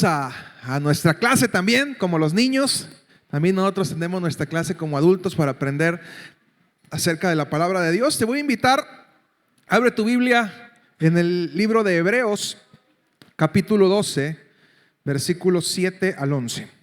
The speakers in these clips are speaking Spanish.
a nuestra clase también, como los niños. También nosotros tenemos nuestra clase como adultos para aprender acerca de la palabra de Dios. Te voy a invitar, abre tu Biblia en el libro de Hebreos, capítulo 12, versículos 7 al 11.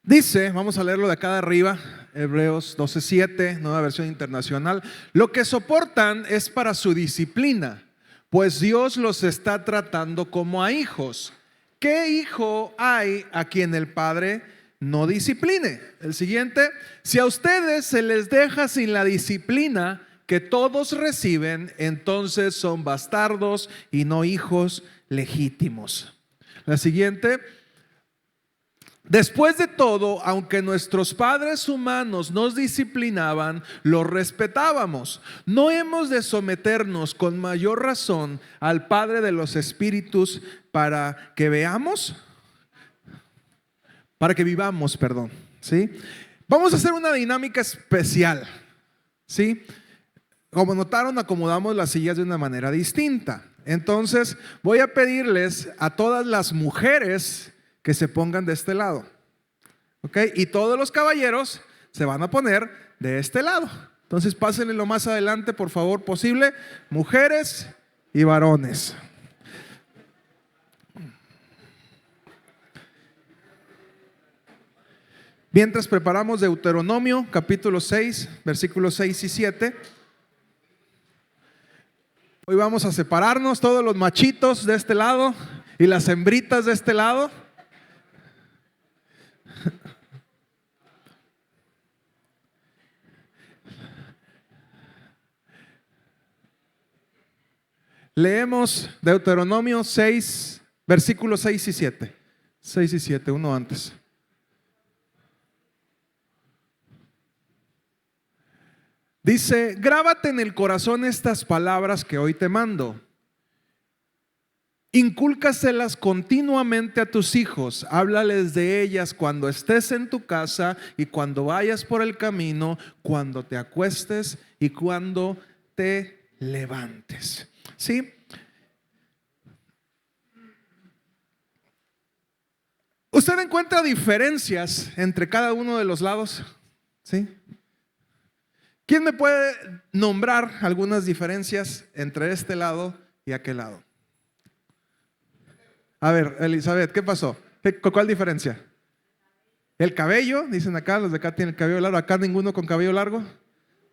Dice, vamos a leerlo de acá de arriba, Hebreos 12:7, nueva versión internacional. Lo que soportan es para su disciplina, pues Dios los está tratando como a hijos. ¿Qué hijo hay a quien el Padre no discipline? El siguiente, si a ustedes se les deja sin la disciplina que todos reciben, entonces son bastardos y no hijos legítimos. La siguiente, después de todo, aunque nuestros padres humanos nos disciplinaban, los respetábamos. ¿No hemos de someternos con mayor razón al Padre de los Espíritus para que veamos? Para que vivamos, perdón. ¿Sí? Vamos a hacer una dinámica especial. ¿Sí? Como notaron, acomodamos las sillas de una manera distinta. Entonces, voy a pedirles a todas las mujeres que se pongan de este lado, ¿ok? Y todos los caballeros se van a poner de este lado. Entonces pásenle lo más adelante, por favor, posible, mujeres y varones. Mientras preparamos Deuteronomio, capítulo 6, versículos 6 y 7. Hoy vamos a separarnos, todos los machitos de este lado y las hembritas de este lado. Leemos Deuteronomio 6, versículos 6 y 7. 6 y 7, uno antes. Dice, grábate en el corazón estas palabras que hoy te mando. Incúlcaselas continuamente a tus hijos, háblales de ellas cuando estés en tu casa y cuando vayas por el camino, cuando te acuestes y cuando te levantes. ¿Sí? ¿Usted encuentra diferencias entre cada uno de los lados? ¿Sí? ¿Quién me puede nombrar algunas diferencias entre este lado y aquel lado? A ver, Elizabeth, ¿qué pasó? ¿Cuál diferencia? El cabello, dicen acá, los de acá tienen el cabello largo, acá ninguno con cabello largo.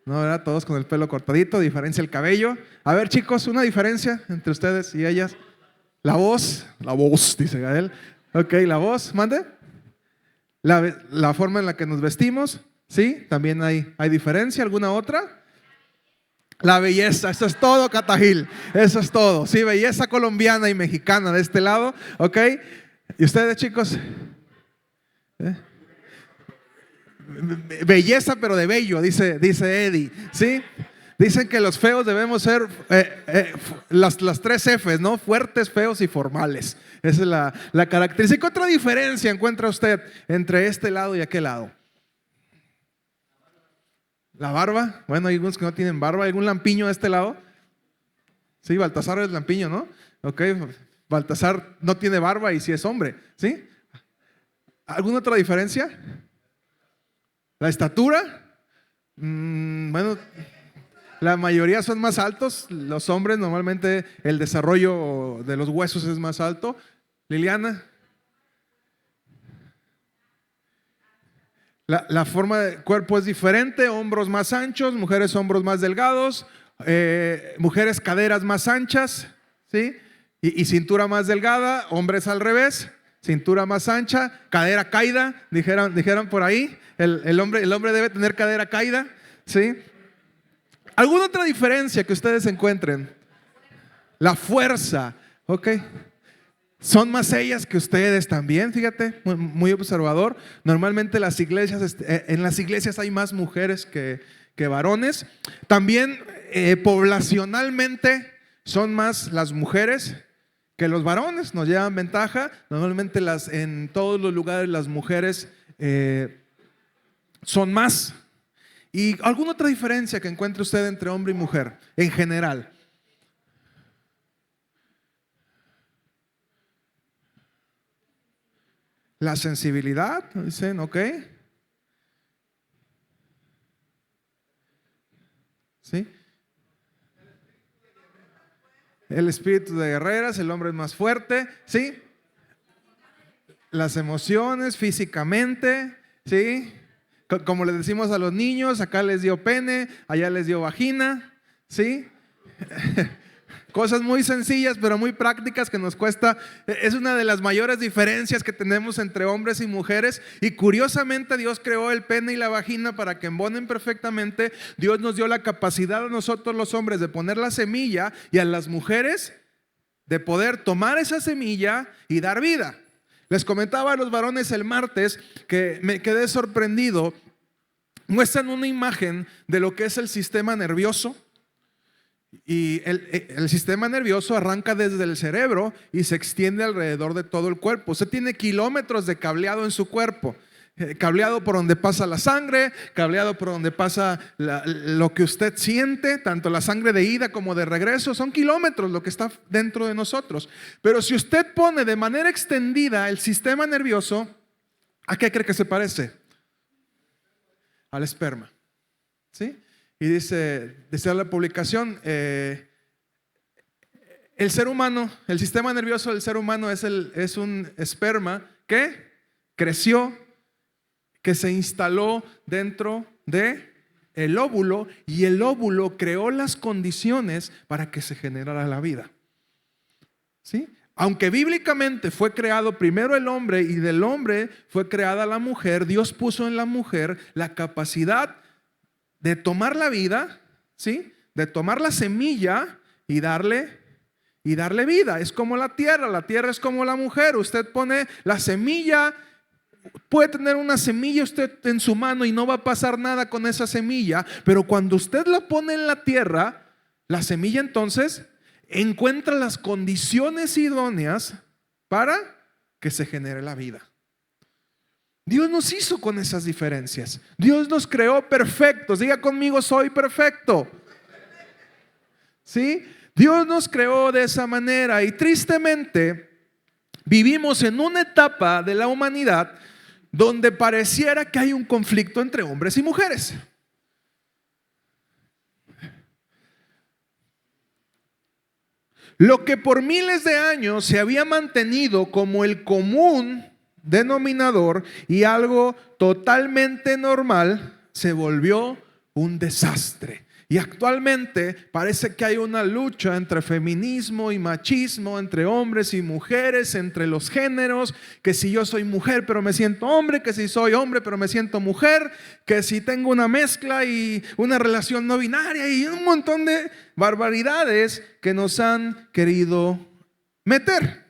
No, ¿verdad? Todos con el pelo cortadito, diferencia el cabello. A ver, chicos, una diferencia entre ustedes y ellas. La voz, dice Gael. Ok, la voz, mande. La forma en la que nos vestimos, ¿sí? También hay diferencia, ¿alguna otra? La belleza, eso es todo, Catagil, eso es todo. Sí, belleza colombiana y mexicana de este lado, ¿ok? ¿Y ustedes, chicos? Belleza pero de bello, dice Eddie, ¿sí? Dicen que los feos debemos ser las 3 Fs, ¿no? Fuertes, feos y formales. Esa es la característica. ¿Qué otra diferencia encuentra usted entre este lado y aquel lado? La barba, bueno, hay algunos que no tienen barba. ¿Algún lampiño de este lado? Sí, Baltasar es lampiño, ¿no? Ok, Baltasar no tiene barba y sí es hombre, ¿sí? ¿Alguna otra diferencia? La estatura, bueno, la mayoría son más altos. Los hombres normalmente el desarrollo de los huesos es más alto. Liliana. La forma de cuerpo es diferente, hombros más anchos, mujeres hombros más delgados, mujeres caderas más anchas, ¿sí? Y cintura más delgada, hombres al revés, cintura más ancha, cadera caída, dijeron por ahí, el hombre debe tener cadera caída, ¿sí? ¿Alguna otra diferencia que ustedes encuentren? La fuerza, ok. Son más ellas que ustedes también, fíjate, muy observador. Normalmente en las iglesias hay más mujeres que varones. También poblacionalmente son más las mujeres que los varones, nos llevan ventaja. Normalmente en todos los lugares las mujeres son más. ¿Y alguna otra diferencia que encuentre usted entre hombre y mujer en general? La sensibilidad, dicen, ok. ¿Sí? El espíritu de guerreras, el hombre es más fuerte, ¿sí? Las emociones físicamente, ¿sí? Como les decimos a los niños, acá les dio pene, allá les dio vagina, ¿sí? Cosas muy sencillas pero muy prácticas que nos cuesta. Es una de las mayores diferencias que tenemos entre hombres y mujeres. Y curiosamente Dios creó el pene y la vagina para que embonen perfectamente. Dios nos dio la capacidad a nosotros los hombres de poner la semilla y a las mujeres de poder tomar esa semilla y dar vida. Les comentaba a los varones el martes que me quedé sorprendido. Muestran una imagen de lo que es el sistema nervioso. Y el sistema nervioso arranca desde el cerebro y se extiende alrededor de todo el cuerpo. Usted tiene kilómetros de cableado en su cuerpo. Cableado por donde pasa la sangre, cableado por donde pasa lo que usted siente, tanto la sangre de ida como de regreso. Son kilómetros lo que está dentro de nosotros. Pero si usted pone de manera extendida el sistema nervioso, ¿a qué cree que se parece? Al esperma. ¿Sí? Y dice la publicación, el ser humano, el sistema nervioso del ser humano es un esperma que creció, que se instaló dentro de el óvulo, y el óvulo creó las condiciones para que se generara la vida. ¿Sí? Aunque bíblicamente fue creado primero el hombre y del hombre fue creada la mujer, Dios puso en la mujer la capacidad de tomar la vida, ¿sí? De tomar la semilla y darle vida. Es como la tierra es como la mujer. Usted pone la semilla, puede tener una semilla usted en su mano y no va a pasar nada con esa semilla, pero cuando usted la pone en la tierra, la semilla entonces encuentra las condiciones idóneas para que se genere la vida. Dios nos hizo con esas diferencias. Dios nos creó perfectos. Diga conmigo, soy perfecto. ¿Sí? Dios nos creó de esa manera y tristemente vivimos en una etapa de la humanidad donde pareciera que hay un conflicto entre hombres y mujeres. Lo que por miles de años se había mantenido como el común denominador y algo totalmente normal, se volvió un desastre. Y actualmente parece que hay una lucha entre feminismo y machismo, entre hombres y mujeres, entre los géneros, que si yo soy mujer pero me siento hombre, que si soy hombre pero me siento mujer, que si tengo una mezcla y una relación no binaria y un montón de barbaridades que nos han querido meter.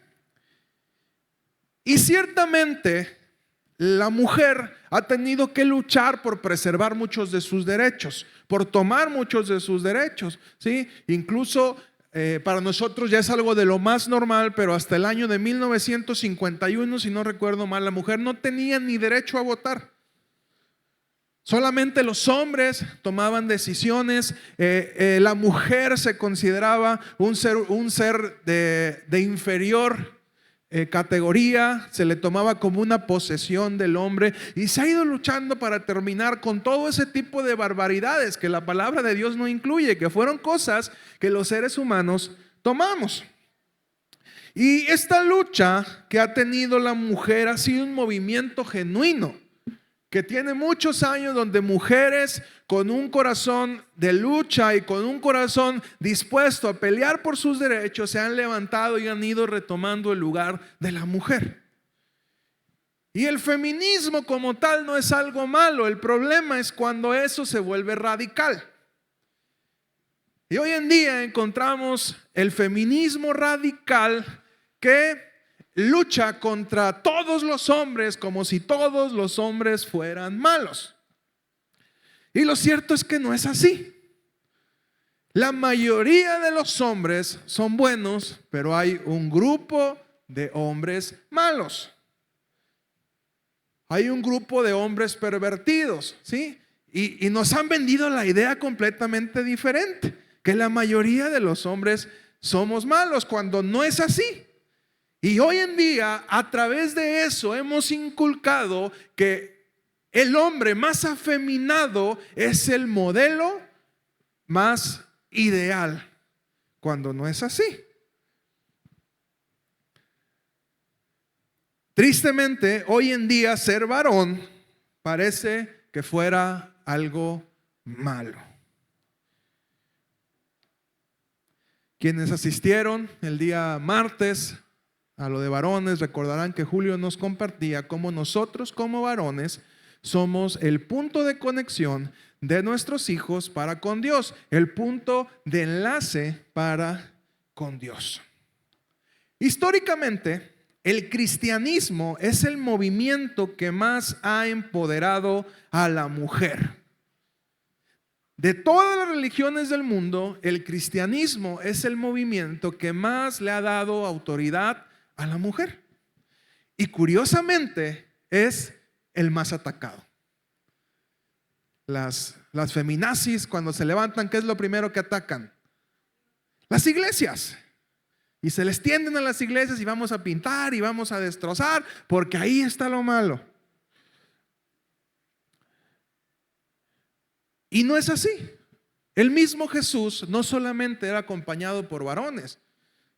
Y ciertamente la mujer ha tenido que luchar por preservar muchos de sus derechos, por tomar muchos de sus derechos, ¿sí? Incluso para nosotros ya es algo de lo más normal, pero hasta el año de 1951, si no recuerdo mal, la mujer no tenía ni derecho a votar. Solamente los hombres tomaban decisiones. La mujer se consideraba un ser de inferior categoría, se le tomaba como una posesión del hombre, y se ha ido luchando para terminar con todo ese tipo de barbaridades que la palabra de Dios no incluye, que fueron cosas que los seres humanos tomamos. Y esta lucha que ha tenido la mujer ha sido un movimiento genuino, que tiene muchos años, donde mujeres con un corazón de lucha y con un corazón dispuesto a pelear por sus derechos se han levantado y han ido retomando el lugar de la mujer. Y el feminismo como tal no es algo malo, el problema es cuando eso se vuelve radical. Y hoy en día encontramos el feminismo radical que lucha contra todos los hombres como si todos los hombres fueran malos. Y lo cierto es que no es así. La mayoría de los hombres son buenos, pero hay un grupo de hombres malos. Hay un grupo de hombres pervertidos, ¿sí? Y nos han vendido la idea completamente diferente, que la mayoría de los hombres somos malos, cuando no es así. Y hoy en día, a través de eso, hemos inculcado que el hombre más afeminado es el modelo más ideal, cuando no es así. Tristemente, hoy en día ser varón parece que fuera algo malo. Quienes asistieron el día martes a lo de varones recordarán que Julio nos compartía cómo nosotros como varones somos el punto de conexión de nuestros hijos para con Dios, el punto de enlace para con Dios. Históricamente, el cristianismo es el movimiento que más ha empoderado a la mujer. De todas las religiones del mundo, el cristianismo es el movimiento que más le ha dado autoridad a la mujer. Y curiosamente es el más atacado. Las feminazis, cuando se levantan, ¿qué es lo primero que atacan? Las iglesias. Y se les tienden a las iglesias y vamos a pintar y vamos a destrozar, porque ahí está lo malo. Y no es así. El mismo Jesús no solamente era acompañado por varones,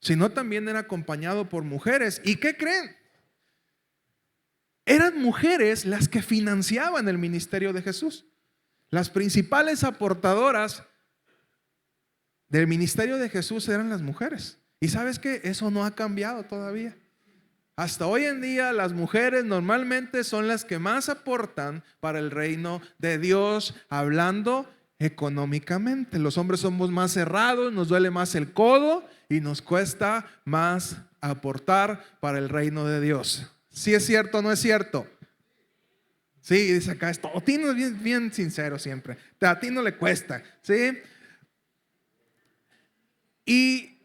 sino también era acompañado por mujeres. ¿Y qué creen? Eran mujeres las que financiaban el ministerio de Jesús. Las principales aportadoras del ministerio de Jesús eran las mujeres. Y sabes que eso no ha cambiado todavía. Hasta hoy en día las mujeres normalmente son las que más aportan para el reino de Dios, hablando económicamente. Los hombres somos más cerrados, nos duele más el codo y nos cuesta más aportar para el reino de Dios. ¿Sí es cierto o no es cierto? Sí, dice acá esto. Tino es bien sincero siempre. A ti no le cuesta, ¿sí? Y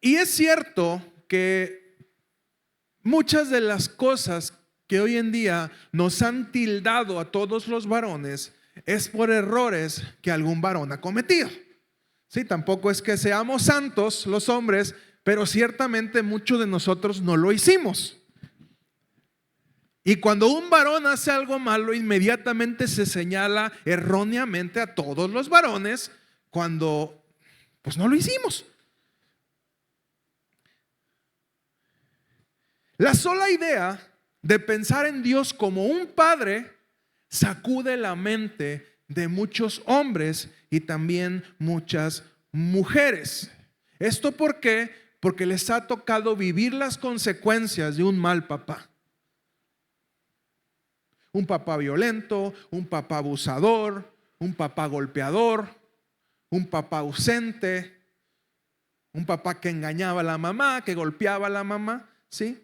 es cierto que muchas de las cosas que hoy en día nos han tildado a todos los varones es por errores que algún varón ha cometido. Sí, tampoco es que seamos santos los hombres, pero ciertamente muchos de nosotros no lo hicimos. Y cuando un varón hace algo malo, inmediatamente se señala erróneamente a todos los varones cuando pues no lo hicimos. La sola idea de pensar en Dios como un padre sacude la mente de muchos hombres y también muchas mujeres. ¿Esto por qué? Porque les ha tocado vivir las consecuencias de un mal papá. Un papá violento, un papá abusador, un papá golpeador, un papá ausente, un papá que engañaba a la mamá, que golpeaba a la mamá, ¿sí?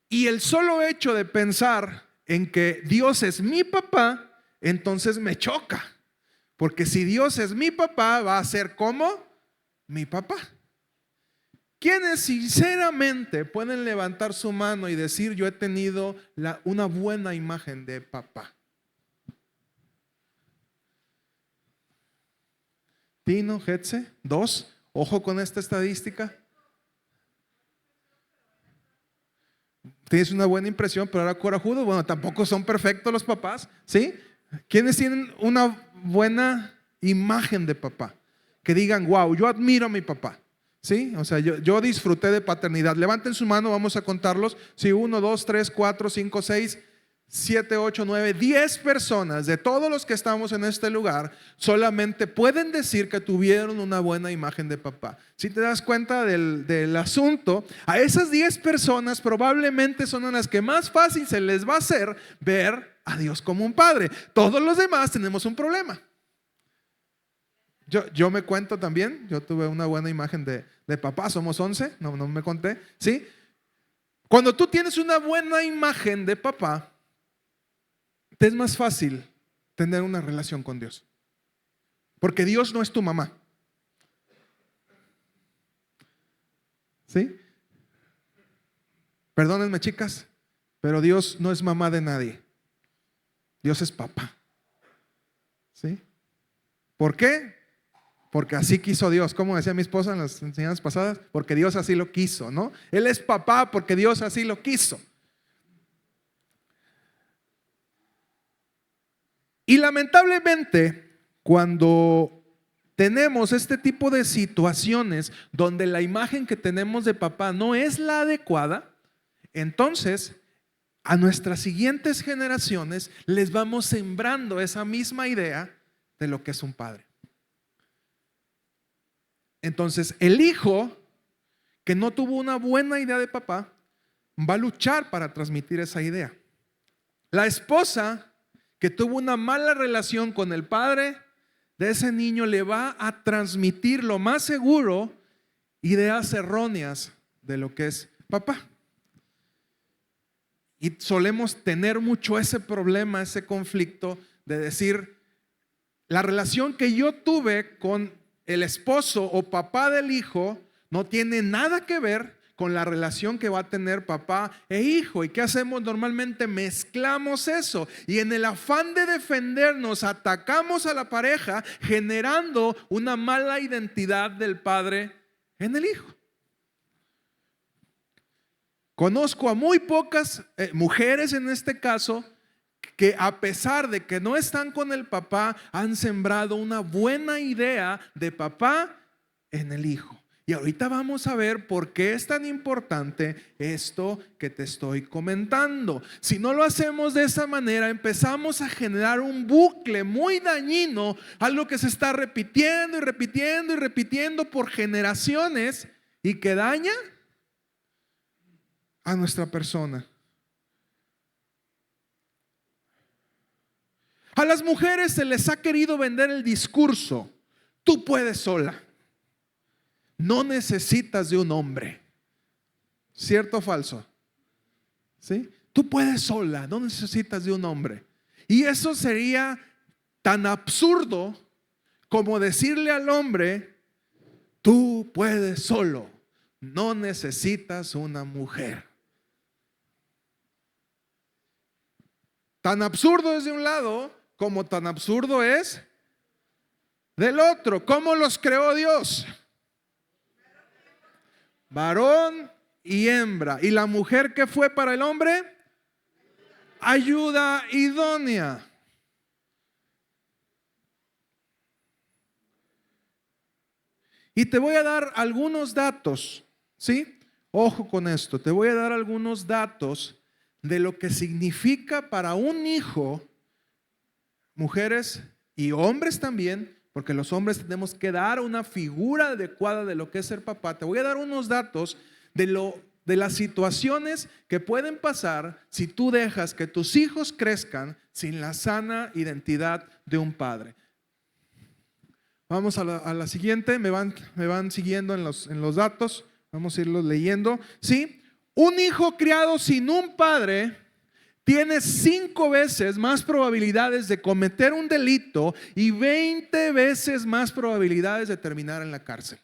Y el solo hecho de pensar en que Dios es mi papá, entonces me choca. Porque si Dios es mi papá, va a ser como mi papá. ¿Quiénes sinceramente pueden levantar su mano y decir: yo he tenido una buena imagen de papá? Tino, Hetze, 2. Ojo con esta estadística. Tienes una buena impresión, pero ahora corajudo. Bueno, tampoco son perfectos los papás, ¿sí? ¿Quiénes tienen una buena imagen de papá? Que digan: wow, yo admiro a mi papá. ¿Sí? O sea, yo disfruté de paternidad. Levanten su mano, vamos a contarlos. Sí, 1, 2, 3, 4, 5, 6, 7, 8, 9, 10 personas de todos los que estamos en este lugar solamente pueden decir que tuvieron una buena imagen de papá. Si te das cuenta del asunto, a esas 10 personas probablemente son a las que más fácil se les va a hacer ver a Dios como un padre. Todos los demás tenemos un problema. Yo me cuento también, yo tuve una buena imagen de papá, somos 11, no me conté, ¿sí? Cuando tú tienes una buena imagen de papá, te es más fácil tener una relación con Dios. Porque Dios no es tu mamá. ¿Sí? Perdónenme, chicas, pero Dios no es mamá de nadie. Dios es papá. ¿Sí? ¿Por qué? Porque así quiso Dios. Como decía mi esposa en las enseñanzas pasadas, porque Dios así lo quiso, ¿no? Él es papá porque Dios así lo quiso. Y lamentablemente, cuando tenemos este tipo de situaciones donde la imagen que tenemos de papá no es la adecuada, entonces a nuestras siguientes generaciones les vamos sembrando esa misma idea de lo que es un padre. Entonces el hijo que no tuvo una buena idea de papá va a luchar para transmitir esa idea. La esposa que tuvo una mala relación con el padre de ese niño le va a transmitir lo más seguro ideas erróneas de lo que es papá. Y solemos tener mucho ese problema, ese conflicto de decir, la relación que yo tuve con el esposo o papá del hijo no tiene nada que ver con la relación que va a tener papá e hijo. ¿Y qué hacemos? Normalmente mezclamos eso y en el afán de defendernos atacamos a la pareja, generando una mala identidad del padre en el hijo. Conozco a muy pocas mujeres en este caso que a pesar de que no están con el papá, han sembrado una buena idea de papá en el hijo. Y ahorita vamos a ver por qué es tan importante esto que te estoy comentando. Si no lo hacemos de esa manera, empezamos a generar un bucle muy dañino, algo que se está repitiendo y repitiendo y repitiendo por generaciones y que daña a nuestra persona. A las mujeres se les ha querido vender el discurso: tú puedes sola, no necesitas de un hombre. ¿Cierto o falso? ¿Sí? Tú puedes sola, no necesitas de un hombre. Y eso sería tan absurdo como decirle al hombre: tú puedes solo, no necesitas una mujer. Tan absurdo es de un lado como tan absurdo es del otro. ¿Cómo los creó Dios? Varón y hembra. ¿Y la mujer qué fue para el hombre? Ayuda idónea. Y te voy a dar algunos datos, ¿sí? Ojo con esto, te voy a dar algunos datos de lo que significa para un hijo, mujeres y hombres también, porque los hombres tenemos que dar una figura adecuada de lo que es ser papá. Te voy a dar unos datos de las situaciones que pueden pasar si tú dejas que tus hijos crezcan sin la sana identidad de un padre. Vamos a la siguiente, me van siguiendo en los datos, vamos a irlos leyendo. ¿Sí? Un hijo criado sin un padre tiene 5 veces más probabilidades de cometer un delito y 20 veces más probabilidades de terminar en la cárcel.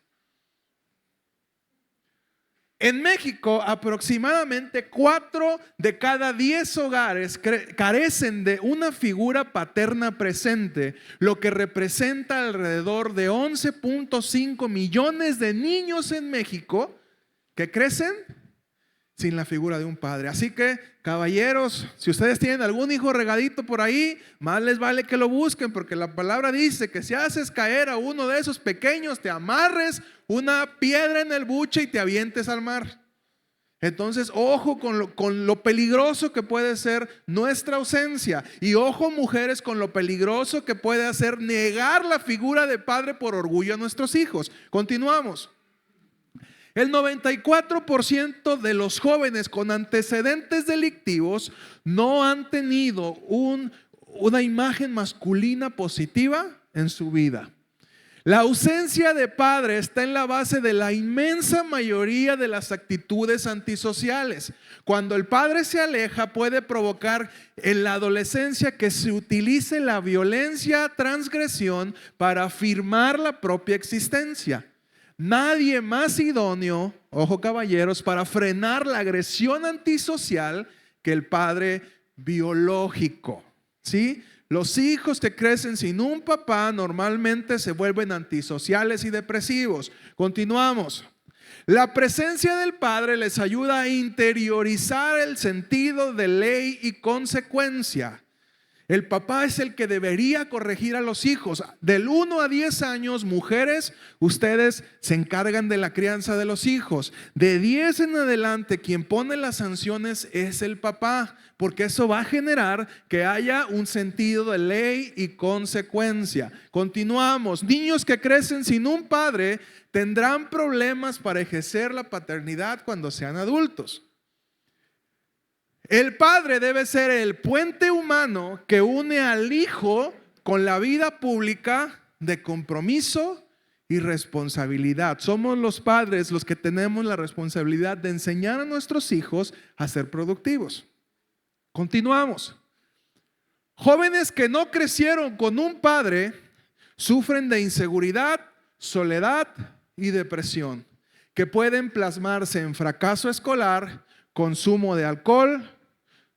En México, aproximadamente 4 de cada 10 hogares carecen de una figura paterna presente, lo que representa alrededor de 11.5 millones de niños en México que crecen sin la figura de un padre. Así que, caballeros, si ustedes tienen algún hijo regadito por ahí, más les vale que lo busquen, porque la palabra dice que si haces caer a uno de esos pequeños, te amarres una piedra en el buche y te avientes al mar. Entonces, ojo con lo peligroso que puede ser nuestra ausencia. Y ojo, mujeres, con lo peligroso que puede hacer negar la figura de padre por orgullo a nuestros hijos. Continuamos. El 94% de los jóvenes con antecedentes delictivos no han tenido una imagen masculina positiva en su vida. La ausencia de padre está en la base de la inmensa mayoría de las actitudes antisociales. Cuando el padre se aleja, puede provocar en la adolescencia que se utilice la violencia, transgresión para afirmar la propia existencia. Nadie más idóneo, ojo caballeros, para frenar la agresión antisocial que el padre biológico. ¿Sí? Los hijos que crecen sin un papá normalmente se vuelven antisociales y depresivos. Continuamos. La presencia del padre les ayuda a interiorizar el sentido de ley y consecuencia. El papá es el que debería corregir a los hijos. Del 1 a 10 años, mujeres, ustedes se encargan de la crianza de los hijos. De 10 en adelante, quien pone las sanciones es el papá, porque eso va a generar que haya un sentido de ley y consecuencia. Continuamos. Niños que crecen sin un padre tendrán problemas para ejercer la paternidad cuando sean adultos. El padre debe ser el puente humano que une al hijo con la vida pública de compromiso y responsabilidad. Somos los padres los que tenemos la responsabilidad de enseñar a nuestros hijos a ser productivos. Continuamos. Jóvenes que no crecieron con un padre sufren de inseguridad, soledad y depresión, que pueden plasmarse en fracaso escolar, consumo de alcohol,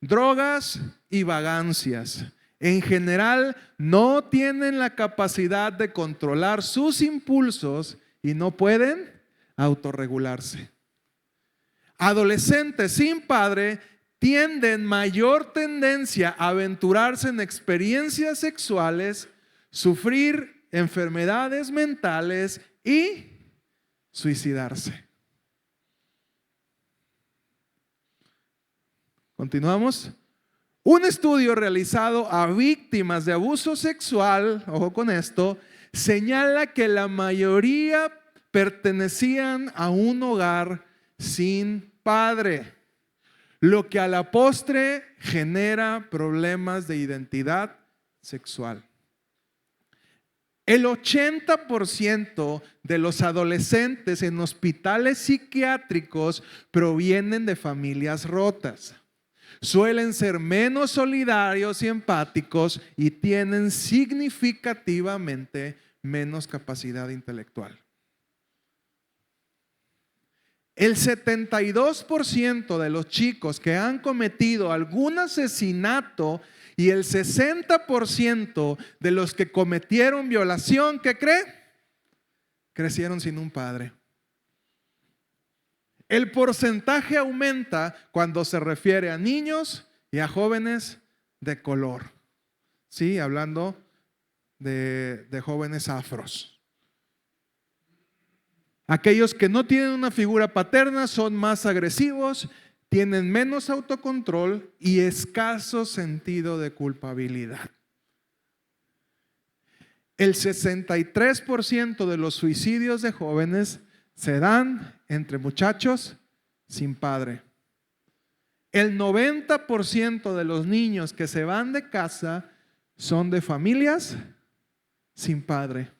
drogas y vagancias. En general, no tienen la capacidad de controlar sus impulsos y no pueden autorregularse. Adolescentes sin padre tienen mayor tendencia a aventurarse en experiencias sexuales, sufrir enfermedades mentales y suicidarse. Continuamos. Un estudio realizado a víctimas de abuso sexual, ojo con esto, señala que la mayoría pertenecían a un hogar sin padre, lo que a la postre genera problemas de identidad sexual. El 80% de los adolescentes en hospitales psiquiátricos provienen de familias rotas. Suelen ser menos solidarios y empáticos y tienen significativamente menos capacidad intelectual. El 72% de los chicos que han cometido algún asesinato y el 60% de los que cometieron violación, ¿qué cree? Crecieron sin un padre. El porcentaje aumenta cuando se refiere a niños y a jóvenes de color. Sí, hablando de jóvenes afros. Aquellos que no tienen una figura paterna son más agresivos, tienen menos autocontrol y escaso sentido de culpabilidad. El 63% de los suicidios de jóvenes se dan entre muchachos sin padre. El 90% de los niños que se van de casa son de familias sin padre.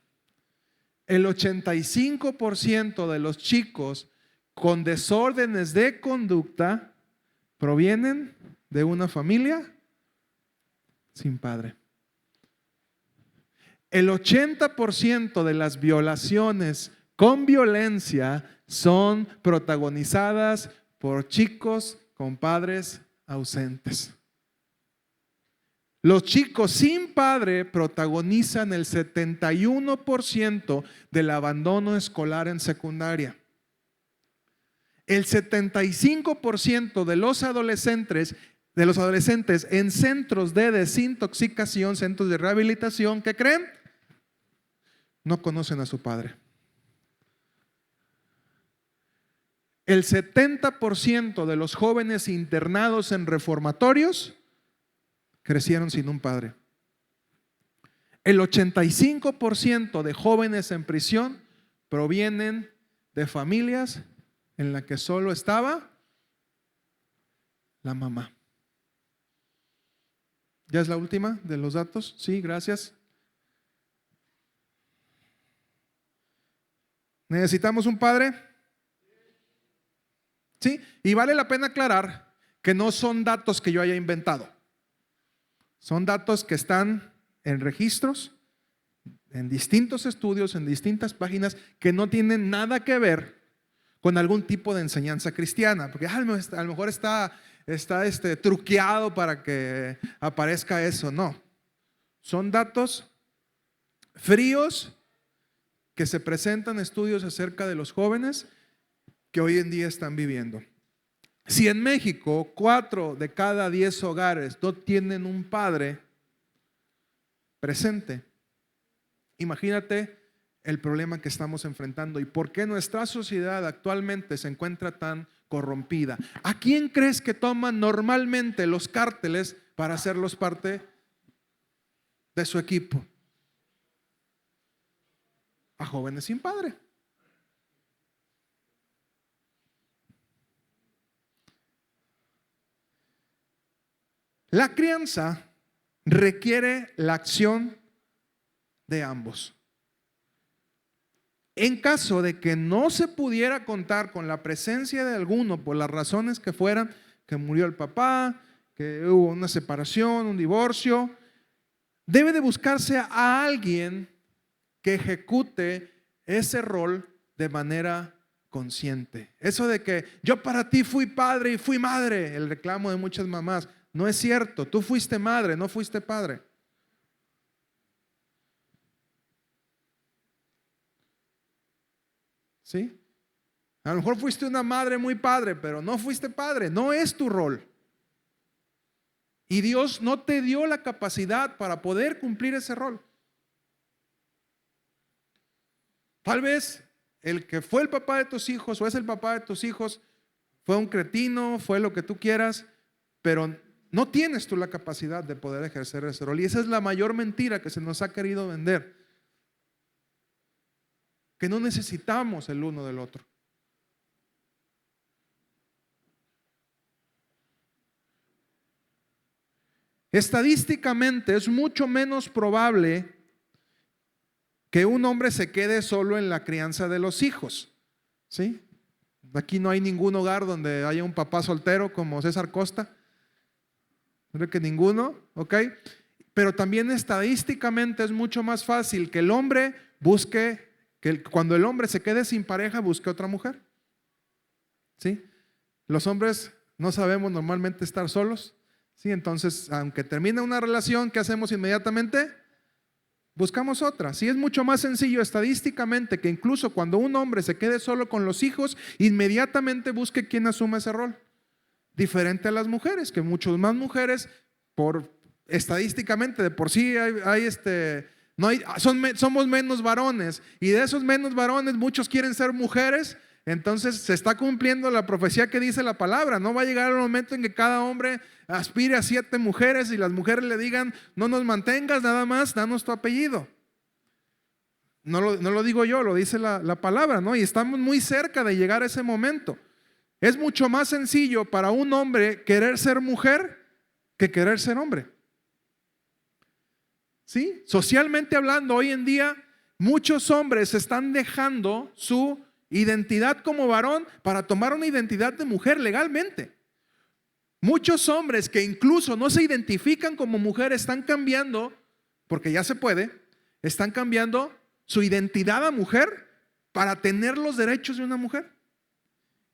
El 85% de los chicos con desórdenes de conducta provienen de una familia sin padre. El 80% de las violaciones con violencia son protagonizadas por chicos con padres ausentes. Los chicos sin padre protagonizan el 71% del abandono escolar en secundaria. El 75% de los adolescentes en centros de desintoxicación, centros de rehabilitación, ¿qué creen? No conocen a su padre. El 70% de los jóvenes internados en reformatorios crecieron sin un padre. El 85% de jóvenes en prisión provienen de familias en las que solo estaba la mamá. ¿Ya es la última de los datos? Sí, gracias. ¿Necesitamos un padre? Sí, y vale la pena aclarar que no son datos que yo haya inventado. Son datos que están en registros, en distintos estudios, en distintas páginas, que no tienen nada que ver con algún tipo de enseñanza cristiana, porque a lo mejor está truqueado para que aparezca eso. No, son datos fríos que se presentan estudios acerca de los jóvenes que hoy en día están viviendo. Si en México 4 de cada 10 hogares no tienen un padre presente, imagínate el problema que estamos enfrentando y por qué nuestra sociedad actualmente se encuentra tan corrompida. ¿A quién crees que toman normalmente los cárteles para hacerlos parte de su equipo? A jóvenes sin padre. La crianza requiere la acción de ambos. En caso de que no se pudiera contar con la presencia de alguno por las razones que fueran, que murió el papá, que hubo una separación, un divorcio, debe de buscarse a alguien que ejecute ese rol de manera consciente. Eso de que yo para ti fui padre y fui madre, el reclamo de muchas mamás, no es cierto. Tú fuiste madre, no fuiste padre. ¿Sí? A lo mejor fuiste una madre muy padre, pero no fuiste padre, no es tu rol. Y Dios no te dio la capacidad para poder cumplir ese rol. Tal vez el que fue el papá de tus hijos o es el papá de tus hijos fue un cretino, fue lo que tú quieras, pero no tienes tú la capacidad de poder ejercer ese rol. Y esa es la mayor mentira que se nos ha querido vender. Que no necesitamos el uno del otro. Estadísticamente es mucho menos probable que un hombre se quede solo en la crianza de los hijos. ¿Sí? Aquí no hay ningún hogar donde haya un papá soltero como César Costa. Creo que ninguno, ¿ok? Pero también estadísticamente es mucho más fácil que el hombre busque, cuando el hombre se quede sin pareja, busque otra mujer. ¿Sí? Los hombres no sabemos normalmente estar solos. ¿Sí? Entonces, aunque termine una relación, ¿qué hacemos inmediatamente? Buscamos otra. Sí, es mucho más sencillo estadísticamente que incluso cuando un hombre se quede solo con los hijos, inmediatamente busque quien asuma ese rol. Diferente a las mujeres, que muchas más mujeres, estadísticamente de por sí somos menos varones, y de esos menos varones muchos quieren ser mujeres. Entonces se está cumpliendo la profecía que dice la palabra. No va a llegar el momento en que cada hombre aspire a 7 mujeres y las mujeres le digan: no nos mantengas, nada más danos tu apellido. No lo digo yo, lo dice la palabra, ¿no? Y estamos muy cerca de llegar a ese momento. Es mucho más sencillo para un hombre querer ser mujer que querer ser hombre. ¿Sí? Socialmente hablando, hoy en día muchos hombres están dejando su identidad como varón para tomar una identidad de mujer legalmente. Muchos hombres que incluso no se identifican como mujer están cambiando, porque ya se puede, están cambiando su identidad a mujer para tener los derechos de una mujer.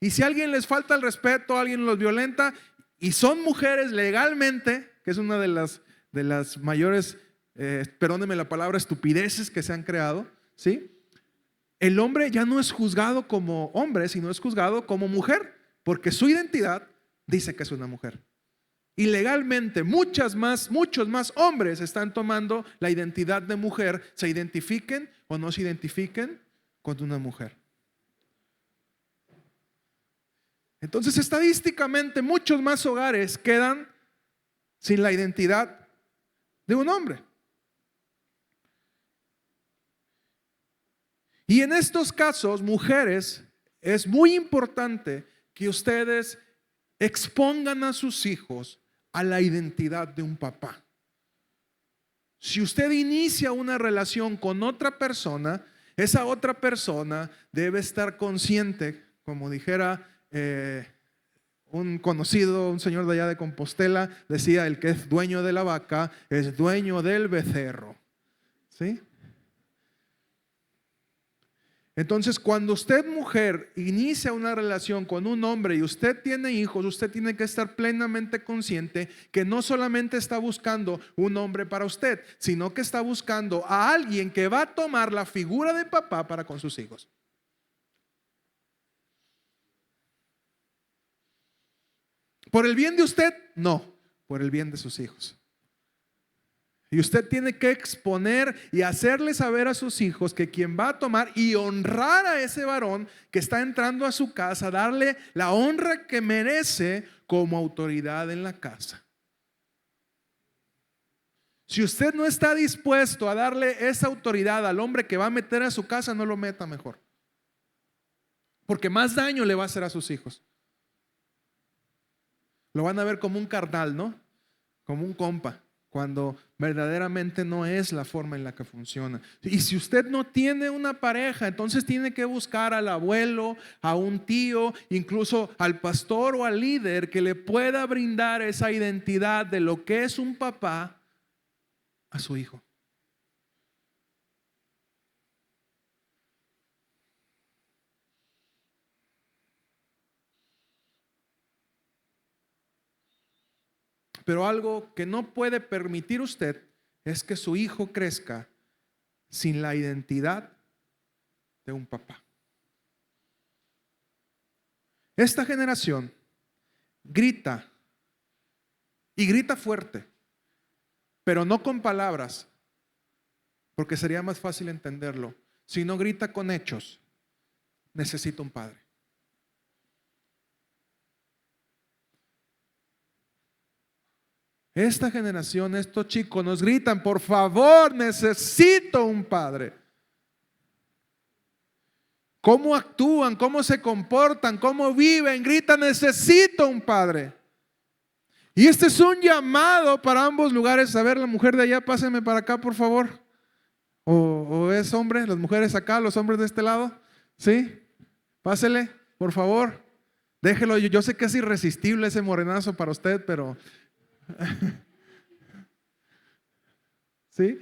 Y si a alguien les falta el respeto, a alguien los violenta y son mujeres legalmente, que es una de las mayores, perdónenme la palabra, estupideces que se han creado, ¿sí? El hombre ya no es juzgado como hombre, sino es juzgado como mujer, porque su identidad dice que es una mujer. Y legalmente muchos más hombres están tomando la identidad de mujer, se identifiquen o no se identifiquen con una mujer. Entonces, estadísticamente muchos más hogares quedan sin la identidad de un hombre. Y en estos casos, mujeres, es muy importante que ustedes expongan a sus hijos a la identidad de un papá. Si usted inicia una relación con otra persona, Esa otra persona debe estar consciente, como dijera un conocido, un señor de allá de Compostela, decía: el que es dueño de la vaca es dueño del becerro. ¿Sí? Entonces, cuando usted, mujer, inicia una relación con un hombre y usted tiene hijos, usted tiene que estar plenamente consciente que no solamente está buscando un hombre para usted, sino que está buscando a alguien que va a tomar la figura de papá para con sus hijos. ¿Por el bien de usted? No, por el bien de sus hijos. Y usted tiene que exponer y hacerle saber a sus hijos que quien va a tomar y honrar a ese varón que está entrando a su casa, darle la honra que merece como autoridad en la casa. Si usted no está dispuesto a darle esa autoridad al hombre que va a meter a su casa, no lo meta mejor. Porque más daño le va a hacer a sus hijos. Lo van a ver como un carnal, ¿no? Como un compa, cuando verdaderamente no es la forma en la que funciona. Y si usted no tiene una pareja, entonces tiene que buscar al abuelo, a un tío, incluso al pastor o al líder que le pueda brindar esa identidad de lo que es un papá a su hijo. Pero algo que no puede permitir usted es que su hijo crezca sin la identidad de un papá. Esta generación grita y grita fuerte, pero no con palabras, porque sería más fácil entenderlo, sino grita con hechos: necesito un padre. Esta generación, estos chicos nos gritan: por favor, necesito un padre. ¿Cómo actúan? ¿Cómo se comportan? ¿Cómo viven? Gritan: necesito un padre. Y este es un llamado para ambos lugares. A ver, la mujer de allá, pásenme para acá, por favor. ¿O es hombre? Las mujeres acá, los hombres de este lado. ¿Sí? Pásele, por favor. Déjelo. Yo sé que es irresistible ese morenazo para usted, pero... ¿Sí?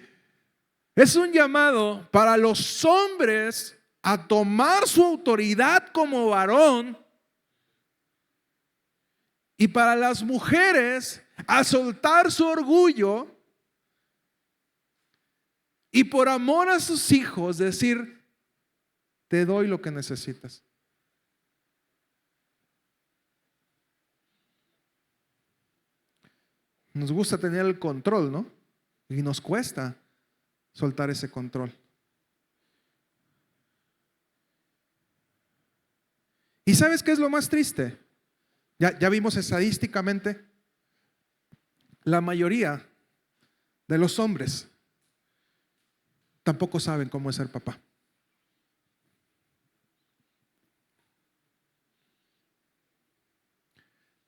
Es un llamado para los hombres a tomar su autoridad como varón, y para las mujeres a soltar su orgullo y por amor a sus hijos decir: te doy lo que necesitas. Nos gusta tener el control, ¿no? Y nos cuesta soltar ese control. ¿Y sabes qué es lo más triste? Ya vimos estadísticamente, la mayoría de los hombres tampoco saben cómo es ser papá.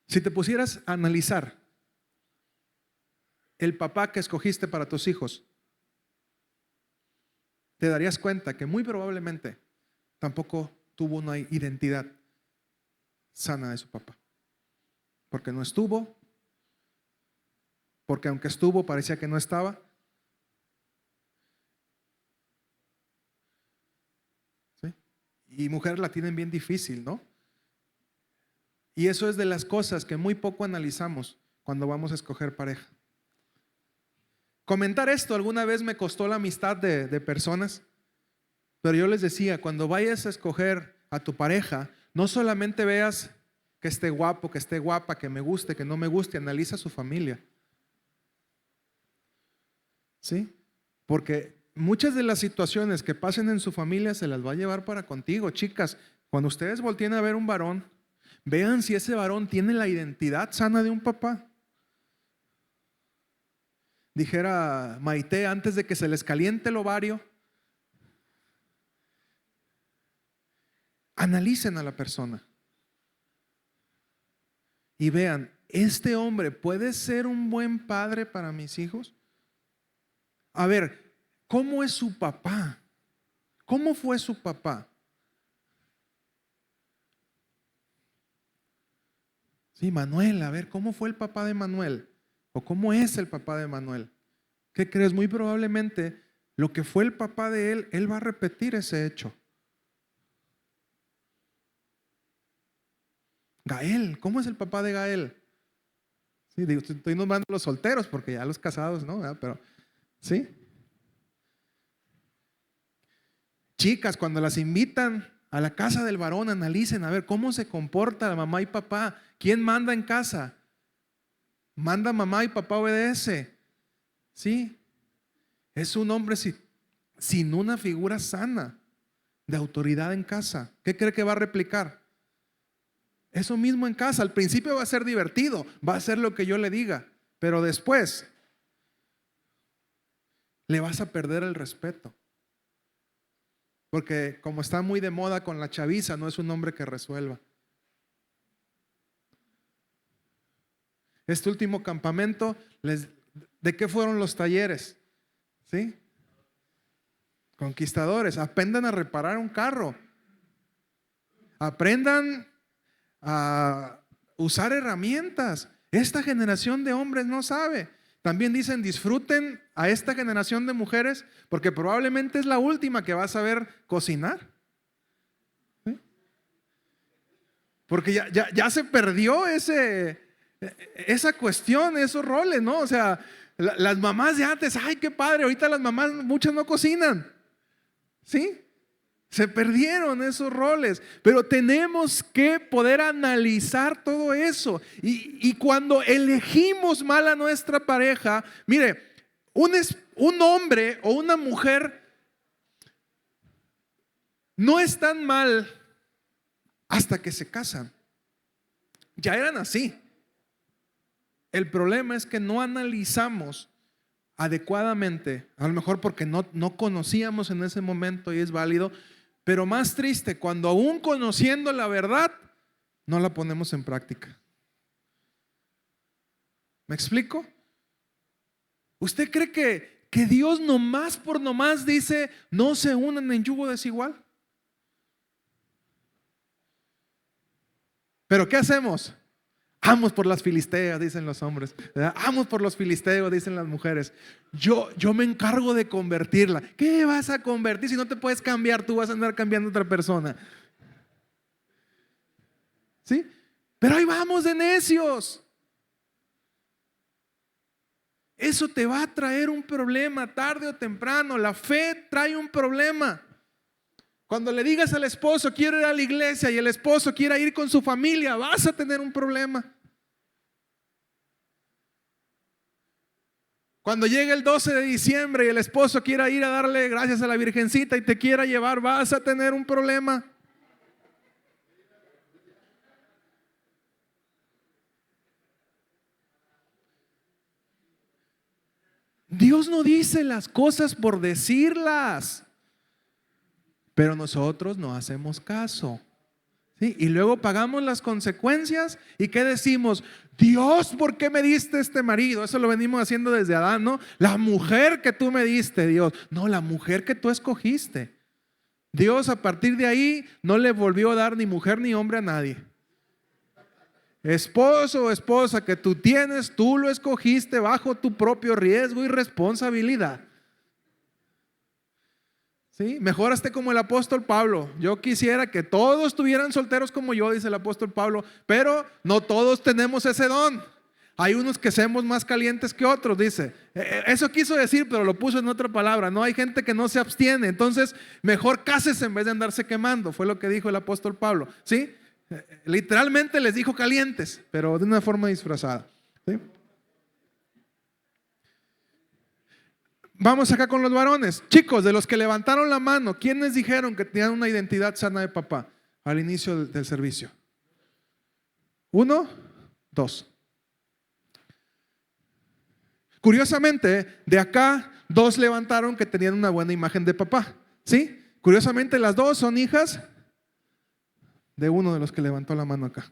Si te pusieras a analizar el papá que escogiste para tus hijos, te darías cuenta que muy probablemente tampoco tuvo una identidad sana de su papá. Porque no estuvo, porque aunque estuvo parecía que no estaba. ¿Sí? Y mujeres la tienen bien difícil, ¿no? Y eso es de las cosas que muy poco analizamos cuando vamos a escoger pareja. Comentar esto alguna vez me costó la amistad de personas, pero yo les decía: cuando vayas a escoger a tu pareja, no solamente veas que esté guapo, que esté guapa, que me guste, que no me guste, analiza su familia. ¿Sí? Porque muchas de las situaciones que pasen en su familia se las va a llevar para contigo. Chicas, cuando ustedes volteen a ver un varón, vean si ese varón tiene la identidad sana de un papá. Dijera Maite, antes de que se les caliente el ovario, analicen a la persona y vean: ¿este hombre puede ser un buen padre para mis hijos? A ver, ¿cómo es su papá? ¿Cómo fue su papá? Sí, Manuel, a ver, ¿cómo fue el papá de Manuel? ¿O cómo es el papá de Manuel? ¿Qué crees? Muy probablemente lo que fue el papá de él va a repetir ese hecho. Gael, ¿cómo es el papá de Gael? Sí, digo, estoy nombrando a los solteros porque ya los casados, ¿no? Pero, ¿sí? Chicas, cuando las invitan a la casa del varón, analicen a ver cómo se comporta la mamá y papá. ¿Quién manda en casa? Manda mamá y papá obedece. ¿Sí? Es un hombre sin una figura sana de autoridad en casa. ¿Qué cree que va a replicar? Eso mismo en casa. Al principio va a ser divertido, va a ser lo que yo le diga, pero después le vas a perder el respeto. Porque como está muy de moda con la chaviza, no es un hombre que resuelva. Este último campamento, ¿de qué fueron los talleres? ¿Sí? Conquistadores, aprendan a reparar un carro. Aprendan a usar herramientas. Esta generación de hombres no sabe. También dicen, disfruten a esta generación de mujeres porque probablemente es la última que va a saber cocinar. ¿Sí? Porque ya se perdió esa cuestión, esos roles, ¿no? O sea, las mamás de antes, ay, qué padre, ahorita las mamás, muchas no cocinan. ¿Sí? Se perdieron esos roles, pero tenemos que poder analizar todo eso. Y cuando elegimos mal a nuestra pareja, mire, un hombre o una mujer no es tan mal hasta que se casan. Ya eran así. El problema es que no analizamos adecuadamente, a lo mejor porque no conocíamos en ese momento y es válido, pero más triste, cuando aún conociendo la verdad, no la ponemos en práctica. ¿Me explico? ¿Usted cree que Dios nomás por nomás dice, no se unan en yugo desigual? ¿Pero qué hacemos? Amos por las filisteas, dicen los hombres. Amos por los filisteos, dicen las mujeres. Yo me encargo de convertirla. ¿Qué vas a convertir si no te puedes cambiar? Tú vas a andar cambiando a otra persona. ¿Sí? Pero ahí vamos de necios. Eso te va a traer un problema tarde o temprano. La fe trae un problema. Cuando le digas al esposo, quiero ir a la iglesia, y el esposo quiera ir con su familia, vas a tener un problema. Cuando llegue el 12 de diciembre y el esposo quiera ir a darle gracias a la Virgencita y te quiera llevar, vas a tener un problema. Dios no dice las cosas por decirlas, pero nosotros no hacemos caso. ¿Sí? Y luego pagamos las consecuencias. ¿Y qué decimos? Dios, ¿por qué me diste este marido? Eso lo venimos haciendo desde Adán, ¿no? La mujer que tú me diste, Dios. No, la mujer que tú escogiste. Dios a partir de ahí no le volvió a dar ni mujer ni hombre a nadie. Esposo o esposa que tú tienes, tú lo escogiste bajo tu propio riesgo y responsabilidad. ¿Sí? Mejor esté como el apóstol Pablo. Yo quisiera que todos estuvieran solteros como yo, dice el apóstol Pablo, pero no todos tenemos ese don. Hay unos que somos más calientes que otros, dice. Eso quiso decir, pero lo puso en otra palabra. No hay gente que no se abstiene. Entonces, mejor cásese en vez de andarse quemando. Fue lo que dijo el apóstol Pablo. ¿Sí? Literalmente les dijo calientes, pero de una forma disfrazada. ¿Sí? Vamos acá con los varones. Chicos, de los que levantaron la mano, ¿quiénes dijeron que tenían una identidad sana de papá al inicio del servicio? ¿Uno? Dos. Curiosamente, de acá, dos levantaron que tenían una buena imagen de papá. ¿Sí? Curiosamente, las dos son hijas de uno de los que levantó la mano acá.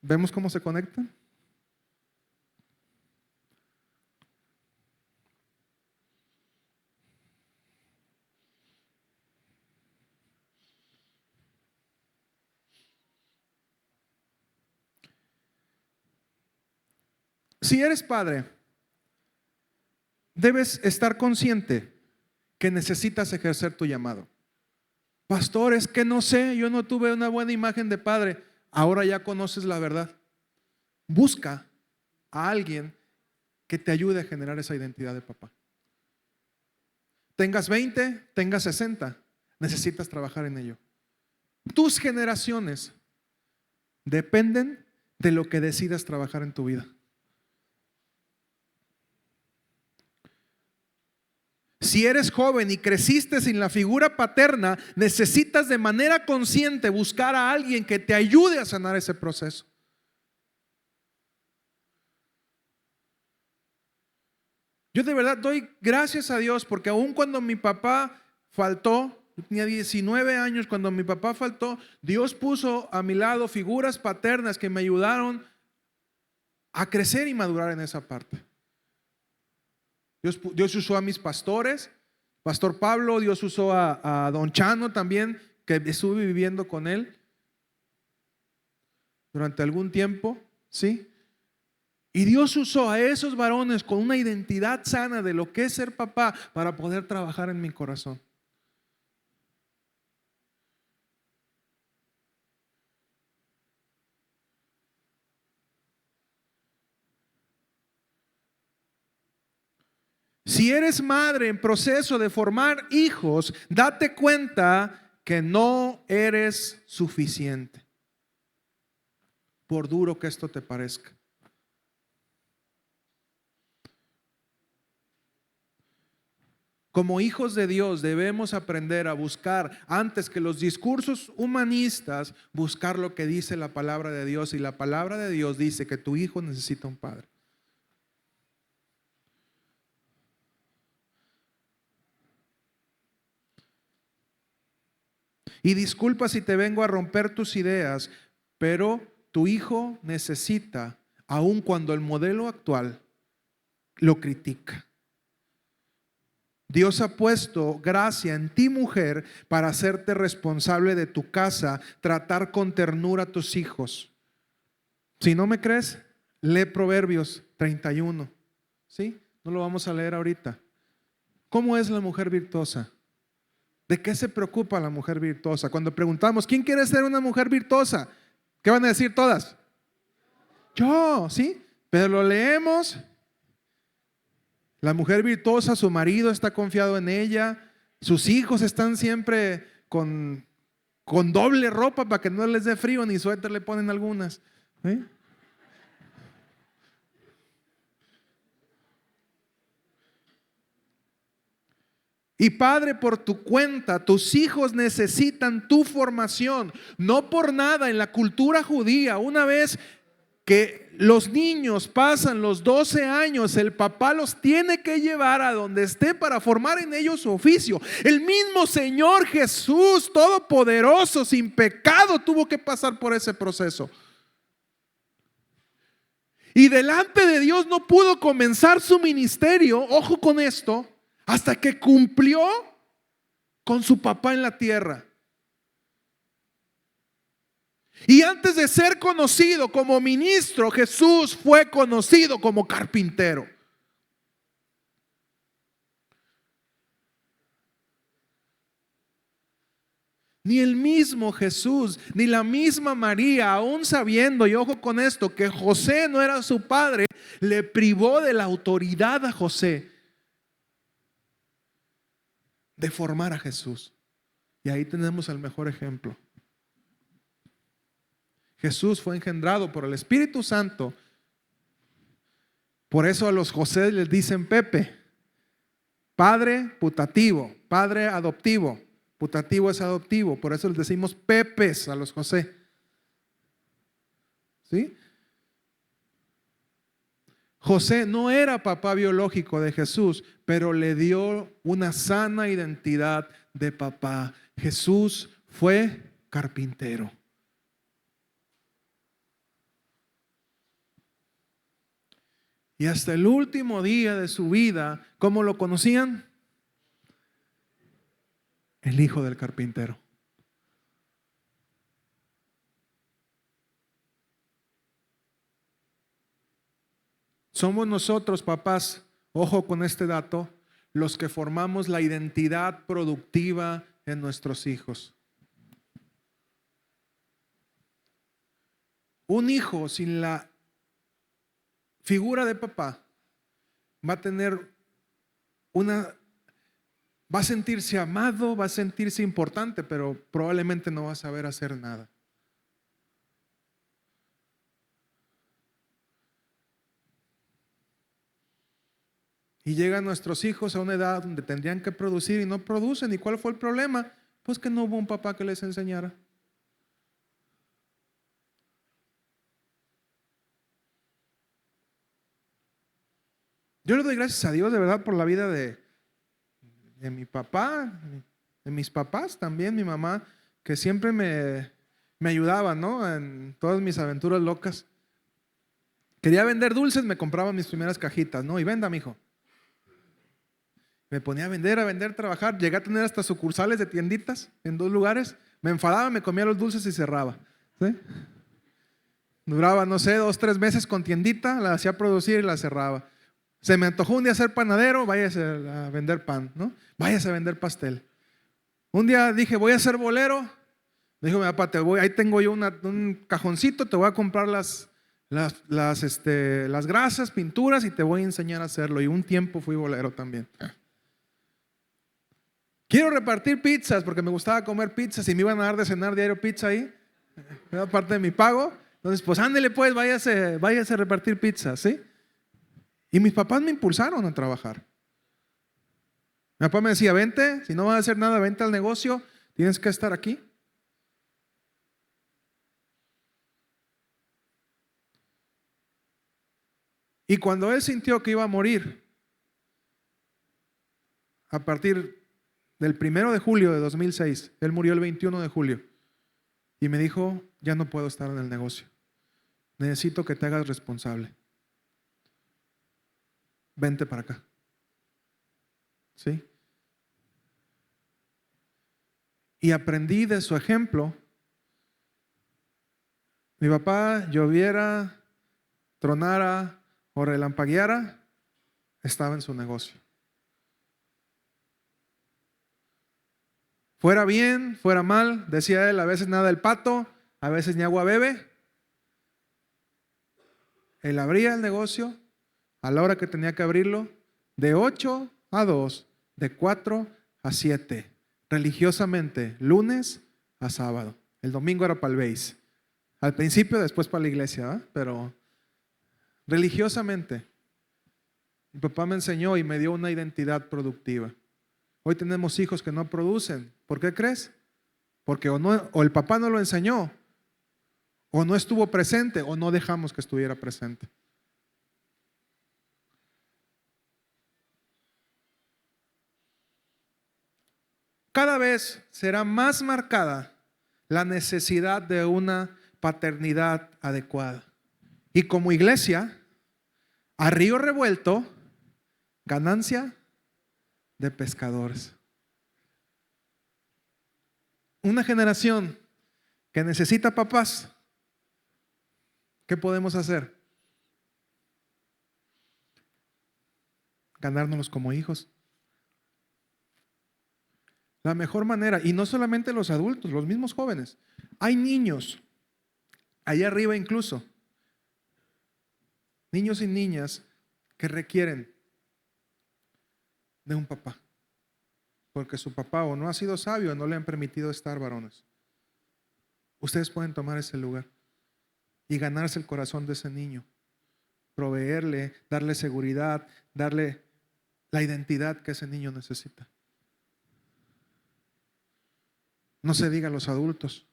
¿Vemos cómo se conectan? Si eres padre, debes estar consciente que necesitas ejercer tu llamado. Pastor, es que no sé, yo no tuve una buena imagen de padre. Ahora ya conoces la verdad. Busca a alguien que te ayude a generar esa identidad de papá. Tengas 20, tengas 60, necesitas trabajar en ello. Tus generaciones dependen de lo que decidas trabajar en tu vida. Si eres joven y creciste sin la figura paterna, necesitas de manera consciente buscar a alguien que te ayude a sanar ese proceso. Yo de verdad doy gracias a Dios porque aun cuando mi papá faltó, tenía 19 años, cuando mi papá faltó, Dios puso a mi lado figuras paternas que me ayudaron a crecer y madurar en esa parte. Dios usó a mis pastores, Pastor Pablo, Dios usó a Don Chano también, que estuve viviendo con él durante algún tiempo, ¿sí? Y Dios usó a esos varones con una identidad sana de lo que es ser papá para poder trabajar en mi corazón. Si eres madre en proceso de formar hijos, date cuenta que no eres suficiente, por duro que esto te parezca. Como hijos de Dios debemos aprender a buscar, antes que los discursos humanistas, buscar lo que dice la palabra de Dios. Y la palabra de Dios dice que tu hijo necesita un padre. Y disculpa si te vengo a romper tus ideas, pero tu hijo necesita, aun cuando el modelo actual lo critica. Dios ha puesto gracia en ti, mujer, para hacerte responsable de tu casa, tratar con ternura a tus hijos. Si no me crees, lee Proverbios 31. ¿Sí? No lo vamos a leer ahorita. ¿Cómo es la mujer virtuosa? ¿De qué se preocupa la mujer virtuosa? Cuando preguntamos, ¿quién quiere ser una mujer virtuosa? ¿Qué van a decir todas? Yo, ¿sí? Pero lo leemos. La mujer virtuosa, su marido está confiado en ella. Sus hijos están siempre con doble ropa para que no les dé frío, ni suéter le ponen algunas. ¿Sí? Y padre, por tu cuenta, tus hijos necesitan tu formación. No por nada en la cultura judía, una vez que los niños pasan los 12 años, el papá los tiene que llevar a donde esté para formar en ellos su oficio. El mismo Señor Jesús, todopoderoso, sin pecado, tuvo que pasar por ese proceso. Y delante de Dios no pudo comenzar su ministerio, ojo con esto, hasta que cumplió con su papá en la tierra. Y antes de ser conocido como ministro, Jesús fue conocido como carpintero. Ni el mismo Jesús, ni la misma María, aún sabiendo, y ojo con esto, que José no era su padre, le privó de la autoridad a José de formar a Jesús. Y ahí tenemos el mejor ejemplo. Jesús fue engendrado por el Espíritu Santo. Por eso a los José les dicen Pepe. Padre putativo, padre adoptivo. Putativo es adoptivo, por eso les decimos Pepes a los José. ¿Sí? José no era papá biológico de Jesús, pero le dio una sana identidad de papá. Jesús fue carpintero. Y hasta el último día de su vida, ¿cómo lo conocían? El hijo del carpintero. Somos nosotros, papás, ojo con este dato, los que formamos la identidad productiva en nuestros hijos. Un hijo sin la figura de papá va a tener va a sentirse amado, va a sentirse importante, pero probablemente no va a saber hacer nada. Y llegan nuestros hijos a una edad donde tendrían que producir y no producen. ¿Y cuál fue el problema? Pues que no hubo un papá que les enseñara. Yo le doy gracias a Dios de verdad por la vida de mi papá, de mis papás también, mi mamá, que siempre me ayudaba, ¿no? En todas mis aventuras locas. Quería vender dulces, me compraba mis primeras cajitas, ¿no? Y venda, mijo. Me ponía a vender, trabajar. Llegué a tener hasta sucursales de tienditas en 2 lugares. Me enfadaba, me comía los dulces y cerraba. ¿Sí? Duraba, no sé, 2, 3 meses con tiendita, la hacía producir y la cerraba. Se me antojó un día ser panadero, váyase a vender pan, ¿no? Váyase a vender pastel. Un día dije, voy a ser bolero. Me dijo mi papá, ahí tengo yo un cajoncito, te voy a comprar las grasas, pinturas y te voy a enseñar a hacerlo. Y un tiempo fui bolero también. Quiero repartir pizzas porque me gustaba comer pizzas y me iban a dar de cenar diario pizza ahí. Era parte de mi pago. Entonces, pues ándele pues, váyase a repartir pizzas, ¿sí? Y mis papás me impulsaron a trabajar. Mi papá me decía, vente, si no vas a hacer nada, vente al negocio, tienes que estar aquí. Y cuando él sintió que iba a morir, a partir del 1 de julio de 2006, él murió el 21 de julio, y me dijo, ya no puedo estar en el negocio, necesito que te hagas responsable. Vente para acá. ¿Sí? Y aprendí de su ejemplo. Mi papá, lloviera, tronara o relampagueara, estaba en su negocio. Fuera bien, fuera mal, decía él, a veces nada el pato, a veces ni agua bebe. Él abría el negocio a la hora que tenía que abrirlo, de 8 a 2, de 4 a 7, religiosamente, lunes a sábado. El domingo era para el Beis. Al principio, después para la iglesia, ¿eh? Pero religiosamente. Mi papá me enseñó y me dio una identidad productiva. Hoy tenemos hijos que no producen. ¿Por qué crees? Porque o el papá no lo enseñó, o no estuvo presente, o no dejamos que estuviera presente. Cada vez será más marcada la necesidad de una paternidad adecuada. Y como iglesia, a río revuelto, ganancia de pescadores. Una generación que necesita papás. ¿Qué podemos hacer? Ganárnoslos como hijos. La mejor manera, y no solamente los adultos, los mismos jóvenes. Hay niños, allá arriba incluso, niños y niñas que requieren de un papá, porque su papá o no ha sido sabio o no le han permitido estar varones. Ustedes pueden tomar ese lugar y ganarse el corazón de ese niño, proveerle, darle seguridad, darle la identidad que ese niño necesita. No se diga a los adultos.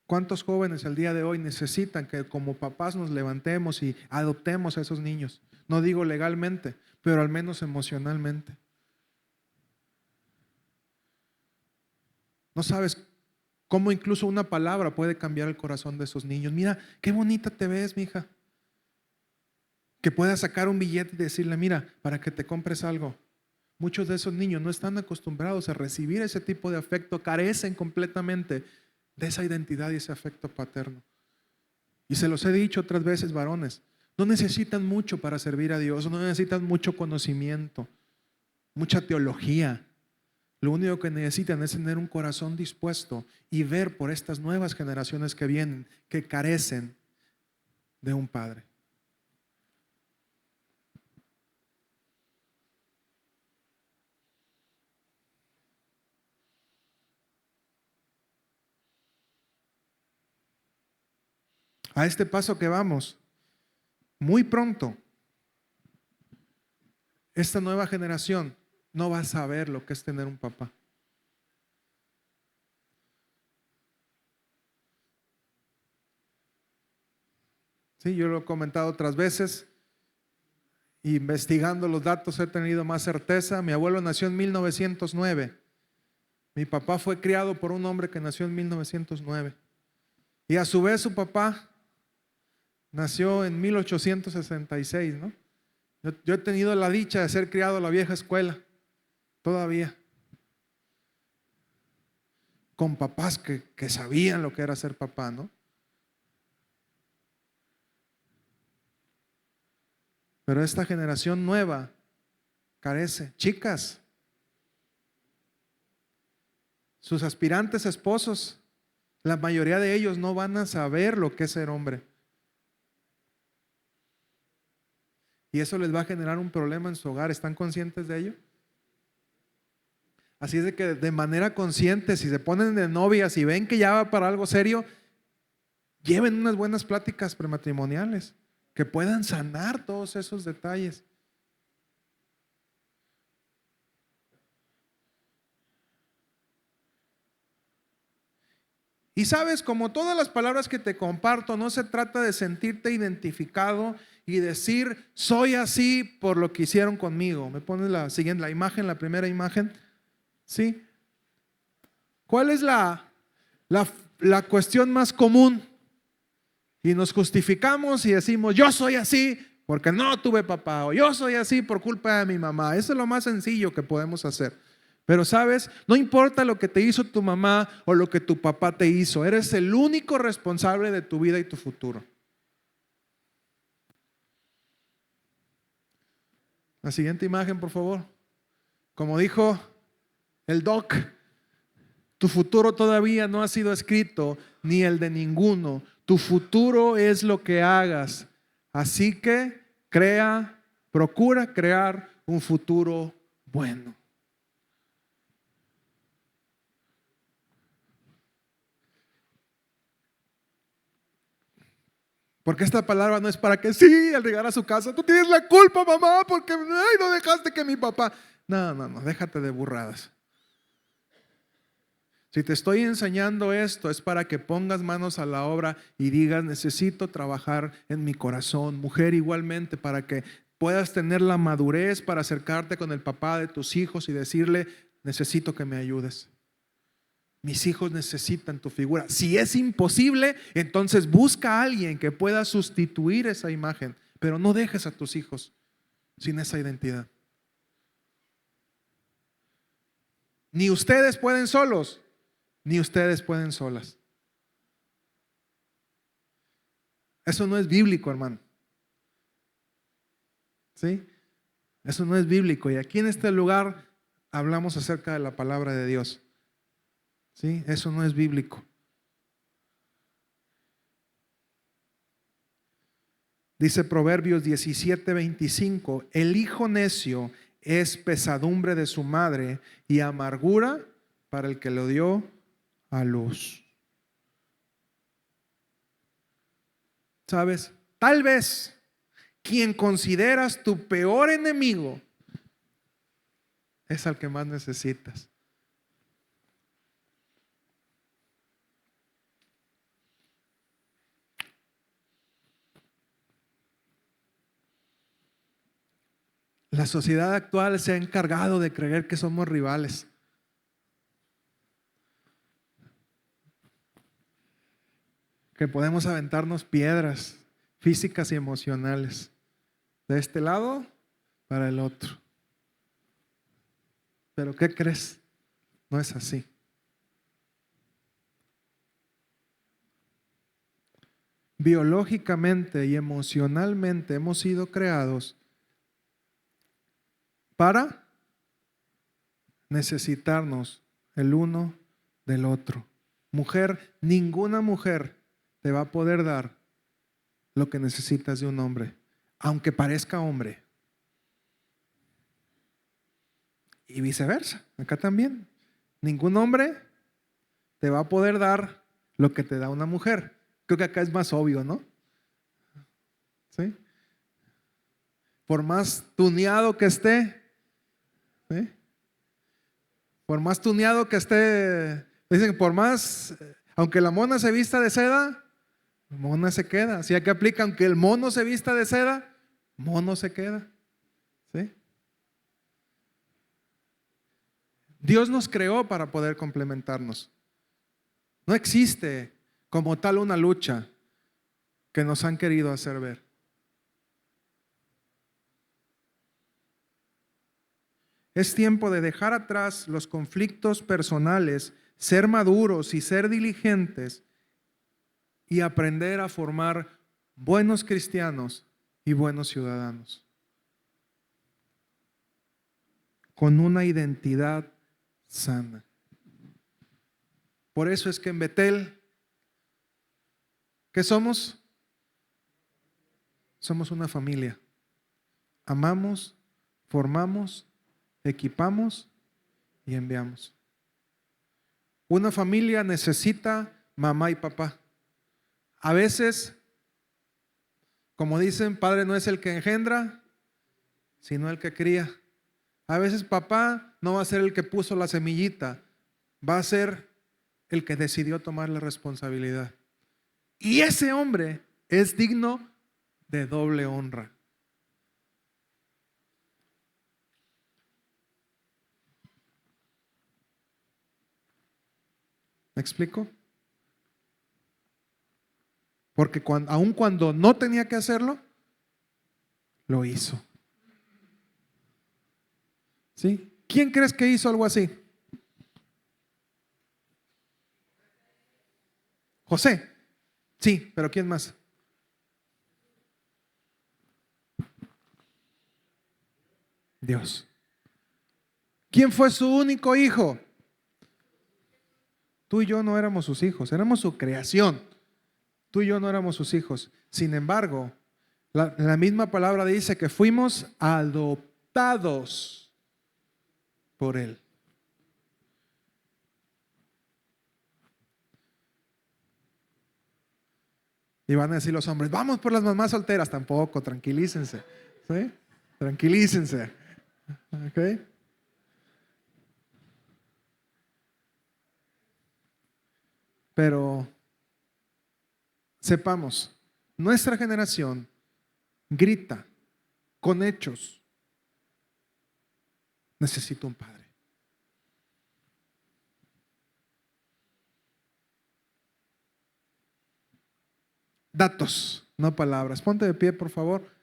¿Cuántos jóvenes el día de hoy necesitan que como papás nos levantemos y adoptemos a esos niños? No digo legalmente, pero al menos emocionalmente. No sabes cómo incluso una palabra puede cambiar el corazón de esos niños. Mira, qué bonita te ves, mija. Que puedas sacar un billete y decirle, mira, para que te compres algo. Muchos de esos niños no están acostumbrados a recibir ese tipo de afecto, carecen completamente de esa identidad y ese afecto paterno. Y se los he dicho otras veces, varones, No necesitan mucho para servir a Dios, no necesitan mucho conocimiento, mucha teología. Lo único que necesitan es tener un corazón dispuesto y ver por estas nuevas generaciones que vienen, que carecen de un padre. A este paso que vamos, muy pronto, esta nueva generación no va a saber lo que es tener un papá. Sí, yo lo he comentado otras veces. Investigando los datos he tenido más certeza. Mi abuelo nació en 1909. Mi papá fue criado por un hombre que nació en 1909. Y a su vez su papá nació en 1866, ¿no? Yo he tenido la dicha de ser criado en la vieja escuela, todavía, con papás que sabían lo que era ser papá, ¿no? Pero esta generación nueva carece. Chicas, sus aspirantes esposos, la mayoría de ellos no van a saber lo que es ser hombre. Y eso les va a generar un problema en su hogar. ¿Están conscientes de ello? Así es de que de manera consciente, si se ponen de novias y ven que ya va para algo serio, lleven unas buenas pláticas prematrimoniales que puedan sanar todos esos detalles. Y sabes, como todas las palabras que te comparto, no se trata de sentirte identificado y decir, soy así por lo que hicieron conmigo. Me pones la siguiente, la imagen, la primera imagen. ¿Sí? ¿Cuál es la cuestión más común? Y nos justificamos y decimos, yo soy así porque no tuve papá, o yo soy así por culpa de mi mamá. Eso es lo más sencillo que podemos hacer. Pero sabes, no importa lo que te hizo tu mamá o lo que tu papá te hizo, eres el único responsable de tu vida y tu futuro. La siguiente imagen, por favor. Como dijo el doc, tu futuro todavía no ha sido escrito, ni el de ninguno. Tu futuro es lo que hagas. Así que procura crear un futuro bueno. Porque esta palabra no es para que sí, al llegar a su casa, tú tienes la culpa, mamá, porque ay, no dejaste que mi papá. No, déjate de burradas. Si te estoy enseñando esto es para que pongas manos a la obra y digas, necesito trabajar en mi corazón. Mujer, igualmente, para que puedas tener la madurez para acercarte con el papá de tus hijos y decirle, necesito que me ayudes. Mis hijos necesitan tu figura. Si es imposible, entonces busca a alguien que pueda sustituir esa imagen, pero no dejes a tus hijos sin esa identidad. Ni ustedes pueden solos, ni ustedes pueden solas. Eso no es bíblico, hermano. ¿Sí? Eso no es bíblico. Y aquí en este lugar hablamos acerca de la palabra de Dios. ¿Sí? Eso no es bíblico. Dice Proverbios 17:25, el hijo necio es pesadumbre de su madre y amargura para el que lo dio a luz. ¿Sabes? Tal vez quien consideras tu peor enemigo es al que más necesitas. La sociedad actual se ha encargado de creer que somos rivales. Que podemos aventarnos piedras físicas y emocionales. De este lado para el otro. Pero ¿qué crees? No es así. biológicamente y emocionalmente hemos sido creados para necesitarnos el uno del otro. Mujer, ninguna mujer te va a poder dar lo que necesitas de un hombre, aunque parezca hombre. Y viceversa, acá también. Ningún hombre te va a poder dar lo que te da una mujer. Creo que acá es más obvio, ¿no? ¿Sí? Por más tuneado que esté, ¿sí? Por más tuneado que esté, dicen, por más, aunque la mona se vista de seda, mona se queda. Si aquí aplica, aunque el mono se vista de seda, mono se queda. ¿Sí? Dios nos creó para poder complementarnos. No existe como tal una lucha que nos han querido hacer ver. Es tiempo de dejar atrás los conflictos personales, ser maduros y ser diligentes y aprender a formar buenos cristianos y buenos ciudadanos con una identidad sana. Por eso es que en Betel, ¿qué somos? Somos una familia. Amamos, formamos, equipamos y enviamos. Una familia necesita mamá y papá. A veces, como dicen, padre no es el que engendra, sino el que cría. A veces papá no va a ser el que puso la semillita, va a ser el que decidió tomar la responsabilidad. Y ese hombre es digno de doble honra. ¿Me explico? Porque aun cuando no tenía que hacerlo, lo hizo. ¿Sí? ¿Quién crees que hizo algo así? José. Sí, pero ¿quién más? Dios. ¿Quién fue su único hijo? Tú y yo no éramos sus hijos, éramos su creación. Tú y yo no éramos sus hijos. Sin embargo, la misma palabra dice que fuimos adoptados por Él. Y van a decir los hombres, vamos por las mamás solteras. Tampoco, tranquilícense. ¿Sí? Tranquilícense. ¿Ok? Pero sepamos, nuestra generación grita con hechos, necesito un padre. Datos, no palabras. Ponte de pie, por favor.